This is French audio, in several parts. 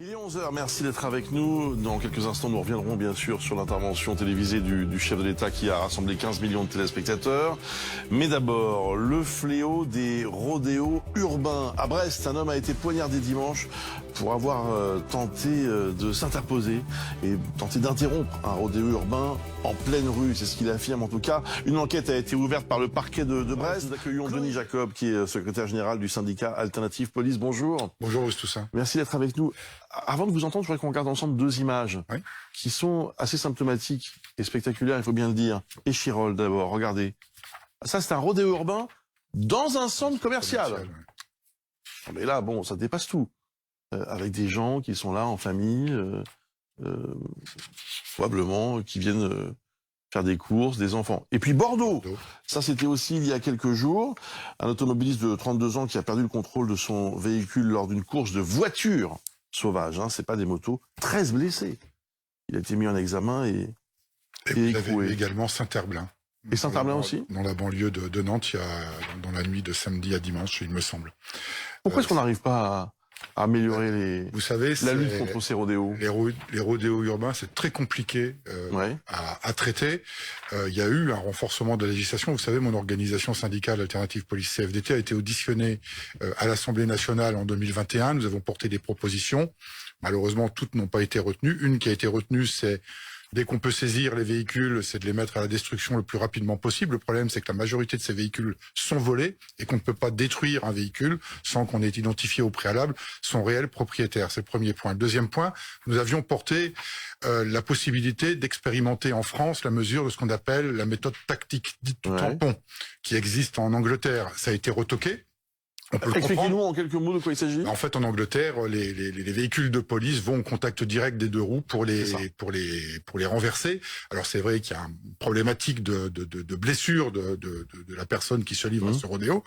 Il est 11 heures, merci d'être avec nous. Dans quelques instants, nous reviendrons bien sûr sur l'intervention télévisée du chef de l'État qui a rassemblé 15 millions de téléspectateurs. Mais d'abord, le fléau des rodéos urbains. À Brest, un homme a été poignardé dimanche pour avoir tenté de s'interposer et tenté d'interrompre un rodéo urbain en pleine rue. C'est ce qu'il affirme en tout cas. Une enquête a été ouverte par le parquet de Brest. Nous accueillons Denis Jacob qui est secrétaire général du syndicat Alternative Police. Bonjour. Bonjour Toussaint. Merci d'être avec nous. Avant de vous entendre, je voudrais qu'on regarde ensemble deux images qui sont assez symptomatiques et spectaculaires, il faut bien le dire. Échirolles d'abord, regardez. Ça, c'est un rodéo urbain dans un centre commercial. Mais là, bon, ça dépasse tout. Avec des gens qui sont là en famille, probablement, qui viennent faire des courses, des enfants. Et puis Bordeaux. Ça, c'était aussi il y a quelques jours. Un automobiliste de 32 ans qui a perdu le contrôle de son véhicule lors d'une course de voiture sauvage, hein, c'est pas des motos. 13 blessés. Il a été mis en examen et vous avez également Saint-Herblain. Et Saint-Herblain aussi. Dans la banlieue de Nantes, dans la nuit de samedi à dimanche, il me semble. Pourquoi est-ce qu'on n'arrive pas à améliorer vous savez, la lutte contre ces rodéos? Les rodéos urbains, c'est très compliqué à traiter. Il y a eu un renforcement de la législation. Vous savez, mon organisation syndicale Alternative Police CFDT a été auditionnée à l'Assemblée nationale en 2021. Nous avons porté des propositions. Malheureusement, toutes n'ont pas été retenues. Une qui a été retenue, c'est dès qu'on peut saisir les véhicules, c'est de les mettre à la destruction le plus rapidement possible. Le problème, c'est que la majorité de ces véhicules sont volés et qu'on ne peut pas détruire un véhicule sans qu'on ait identifié au préalable son réel propriétaire. C'est le premier point. Le deuxième point, nous avions porté la possibilité d'expérimenter en France la mesure de ce qu'on appelle la méthode tactique dite du tampon, qui existe en Angleterre. Ça a été retoqué. Expliquez-nous en quelques mots de quoi il s'agit. En fait, en Angleterre, les véhicules de police vont au contact direct des deux roues pour les renverser. Alors c'est vrai qu'il y a une problématique de blessure de la personne qui se livre à ce rodéo.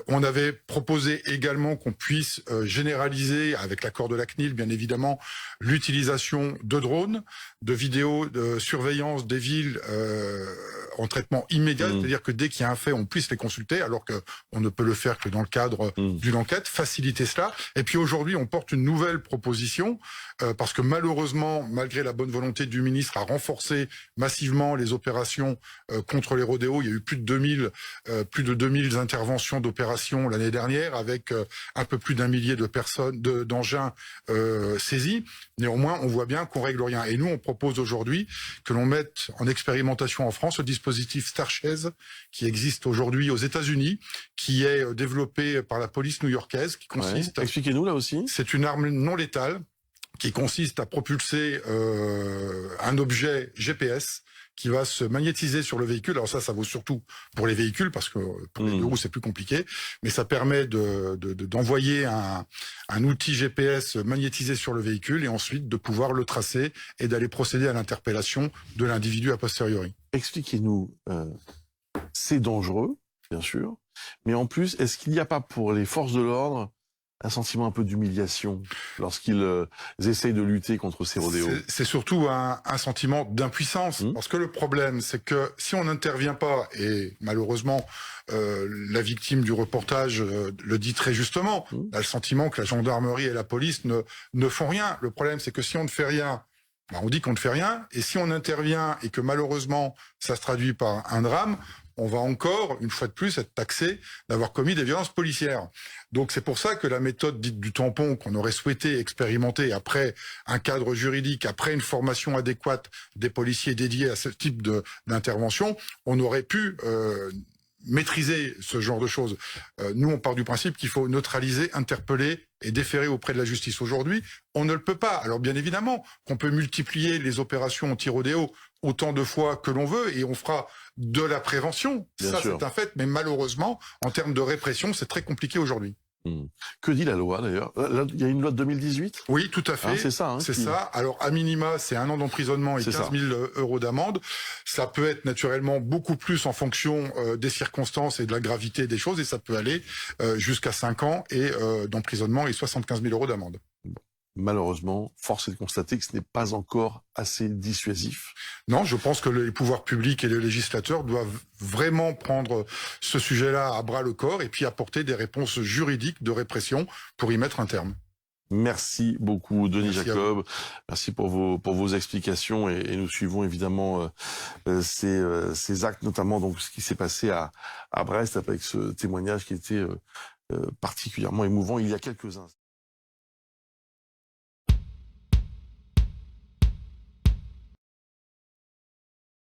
On avait proposé également qu'on puisse généraliser, avec l'accord de la CNIL, bien évidemment, l'utilisation de drones, de vidéos de surveillance des villes en traitement immédiat, c'est-à-dire que dès qu'il y a un fait, on puisse les consulter, alors que on ne peut le faire que dans le cadre d'une enquête, faciliter cela. Et puis aujourd'hui, on porte une nouvelle proposition, parce que malheureusement, malgré la bonne volonté du ministre à renforcer massivement les opérations contre les rodéos, il y a eu plus de 2000 interventions d'opérations l'année dernière, avec un peu plus d'1 millier de personnes, d'engins saisis. Néanmoins, on voit bien qu'on règle rien. Et nous, on propose aujourd'hui que l'on mette en expérimentation en France le dispositif Starchez, qui existe aujourd'hui aux États-Unis, qui est développé par la police new-yorkaise, qui consiste... Expliquez-nous là aussi. C'est une arme non létale qui consiste à propulser un objet GPS qui va se magnétiser sur le véhicule. Alors ça vaut surtout pour les véhicules, parce que pour les deux roues, c'est plus compliqué. Mais ça permet d'envoyer un outil GPS magnétisé sur le véhicule et ensuite de pouvoir le tracer et d'aller procéder à l'interpellation de l'individu a posteriori. Expliquez-nous, c'est dangereux, bien sûr, mais en plus, est-ce qu'il n'y a pas pour les forces de l'ordre un sentiment un peu d'humiliation lorsqu'ils essayent de lutter contre ces rodéos? C'est surtout un sentiment d'impuissance, parce que le problème, c'est que si on n'intervient pas, et malheureusement, la victime du reportage le dit très justement, a le sentiment que la gendarmerie et la police ne font rien. Le problème, c'est que si on ne fait rien, on dit qu'on ne fait rien, et si on intervient et que malheureusement, ça se traduit par un drame, on va encore, une fois de plus, être taxé d'avoir commis des violences policières. Donc c'est pour ça que la méthode dite du tampon, qu'on aurait souhaité expérimenter après un cadre juridique, après une formation adéquate des policiers dédiés à ce type d'intervention, on aurait pu maîtriser ce genre de choses. Nous, on part du principe qu'il faut neutraliser, interpeller et déférer auprès de la justice. Aujourd'hui, on ne le peut pas. Alors bien évidemment qu'on peut multiplier les opérations anti-rodéo autant de fois que l'on veut, et on fera de la prévention. Ça, c'est un fait, mais malheureusement, en termes de répression, c'est très compliqué aujourd'hui. Que dit la loi d'ailleurs? Il y a une loi de 2018? Oui, tout à fait. C'est ça. C'est ça. Alors, à minima, c'est 1 an d'emprisonnement et 15 000 € d'amende. Ça peut être naturellement beaucoup plus en fonction des circonstances et de la gravité des choses, et ça peut aller jusqu'à 5 ans et d'emprisonnement et 75 000 € d'amende. Malheureusement, force est de constater que ce n'est pas encore assez dissuasif. Non, je pense que les pouvoirs publics et les législateurs doivent vraiment prendre ce sujet-là à bras le corps et puis apporter des réponses juridiques de répression pour y mettre un terme. Merci beaucoup, Denis Merci Jacob. Merci pour vos explications et nous suivons évidemment ces actes, notamment donc ce qui s'est passé à Brest avec ce témoignage qui était particulièrement émouvant il y a quelques instants.